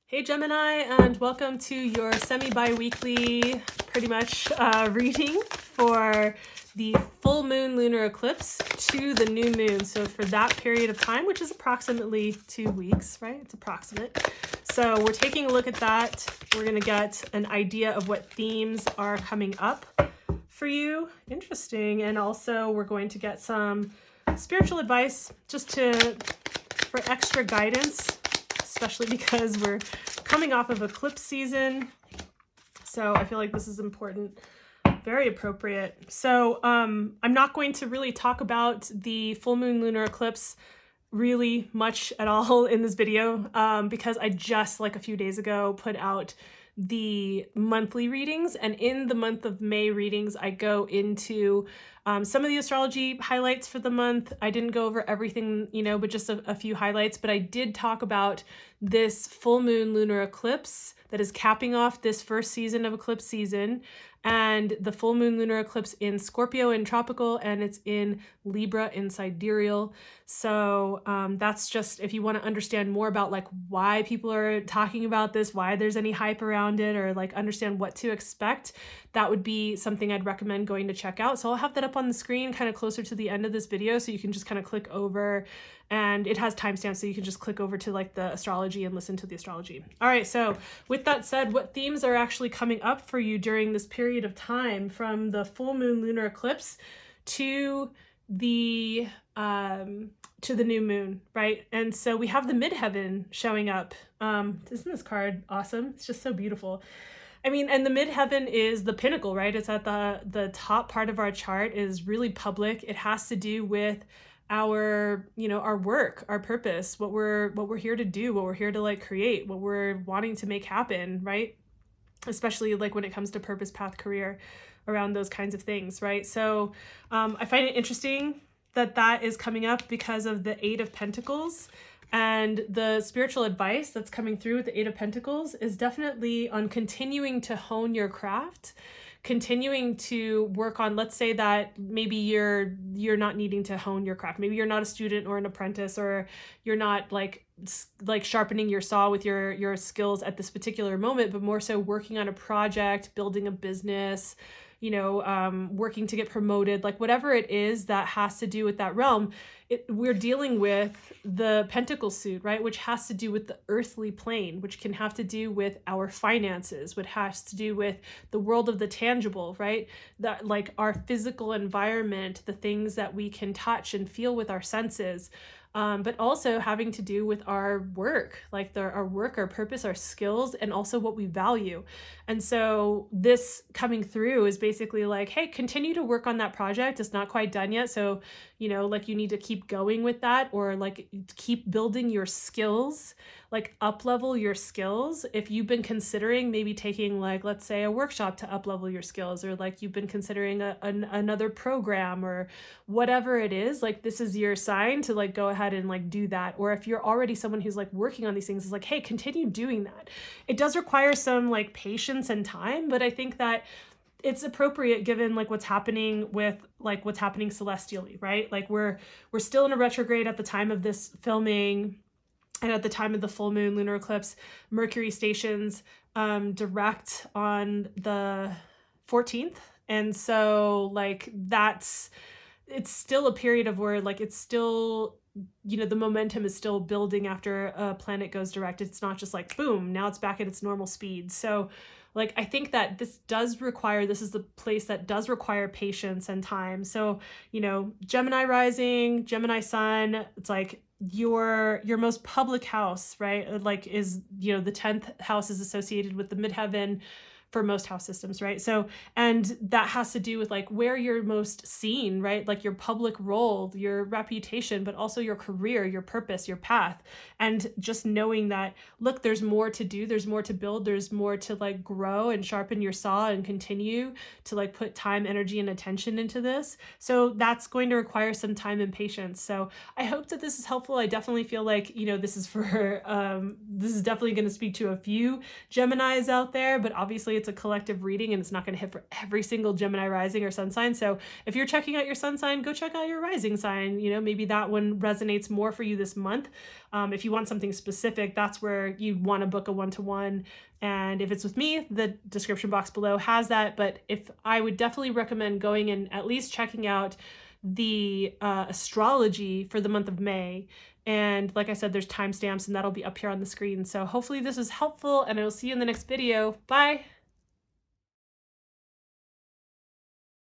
Hey Gemini, and welcome to your semi-bi-weekly, pretty much, reading for the full moon lunar eclipse to the new moon. So for that period of time, which is approximately 2 weeks, right? It's approximate. So we're taking a look at that. We're going to get an idea of what themes are coming up for you. Interesting. And also we're going to get some spiritual advice just for extra guidance, especially because we're coming off of eclipse season. So I feel like this is important, very appropriate. So I'm not going to really talk about the full moon lunar eclipse really much at all in this video because I just like a few days ago put out the monthly readings, and in the month of May readings I go into some of the astrology highlights for the month. I didn't go over everything, but just a few highlights, but I did talk about this full moon lunar eclipse that is capping off this first season of eclipse season, and the full moon lunar eclipse in Scorpio in tropical, and it's in Libra in sidereal. So that's just if you want to understand more about like why people are talking about this, why there's any hype around it, or like understand what to expect, that would be something I'd recommend going to check out. So I'll have that up on the screen kind of closer to the end of this video, so you can just kind of click over, and it has timestamps, so you can just click over to like the astrology and listen to the astrology. All right, so with that said, what themes are actually coming up for you during this period of time from the full moon lunar eclipse to the new moon, right? And so we have the midheaven showing up. Isn't this card awesome? It's just so beautiful. I mean, and the midheaven is the pinnacle, right? It's at the top part of our chart, is really public. It has to do with our our work, our purpose, what we're here to do, what we're here to like create, what we're wanting to make happen, right? Especially like when it comes to purpose, path, career, around those kinds of things, right? So I find it interesting that is coming up because of the Eight of Pentacles, and the spiritual advice that's coming through with the Eight of Pentacles is definitely on continuing to hone your craft, continuing to work on, let's say that maybe you're not needing to hone your craft. Maybe you're not a student or an apprentice, or you're not like sharpening your saw with your skills at this particular moment, but more so working on a project, building a business, working to get promoted, like whatever it is that has to do with that realm. We're dealing with the pentacle suit, right? Which has to do with the earthly plane, which can have to do with our finances, which has to do with the world of the tangible, right? That like our physical environment, the things that we can touch and feel with our senses. But also having to do with our work, like our work, our purpose, our skills, and also what we value. And so this coming through is basically like, hey, continue to work on that project. It's not quite done yet. So, like you need to keep going with that, or like keep building your skills, like up level your skills. If you've been considering maybe taking like, let's say a workshop to up level your skills, or like you've been considering another program or whatever it is, like this is your sign to like go ahead and like do that. Or if you're already someone who's like working on these things, it's like, hey, continue doing that. It does require some like patience and time, but I think that it's appropriate given like what's happening celestially, right? Like we're still in a retrograde at the time of this filming, and at the time of the full moon lunar eclipse, Mercury stations direct on the 14th. And so like it's still a period of where like it's still, the momentum is still building after a planet goes direct. It's not just like, boom, now it's back at its normal speed. So like, I think that this is the place that does require patience and time. So, Gemini rising, Gemini sun, it's like your most public house, right? Like is, the 10th house is associated with the midheaven for most house systems, right? So, and that has to do with like where you're most seen, right? Like your public role, your reputation, but also your career, your purpose, your path. And just knowing that, look, there's more to do, there's more to build, there's more to like grow and sharpen your saw and continue to like put time, energy, and attention into this. So that's going to require some time and patience. So I hope that this is helpful. I definitely feel like, this is definitely going to speak to a few Geminis out there, but obviously it's a collective reading and it's not going to hit for every single Gemini rising or sun sign. So if you're checking out your sun sign, go check out your rising sign. You know, maybe that one resonates more for you this month. If you want something specific, that's where you want to book a one-to-one. And if it's with me, the description box below has that. But if I would definitely recommend going and at least checking out the astrology for the month of May. And like I said, there's timestamps and that'll be up here on the screen. So hopefully this is helpful and I will see you in the next video. Bye.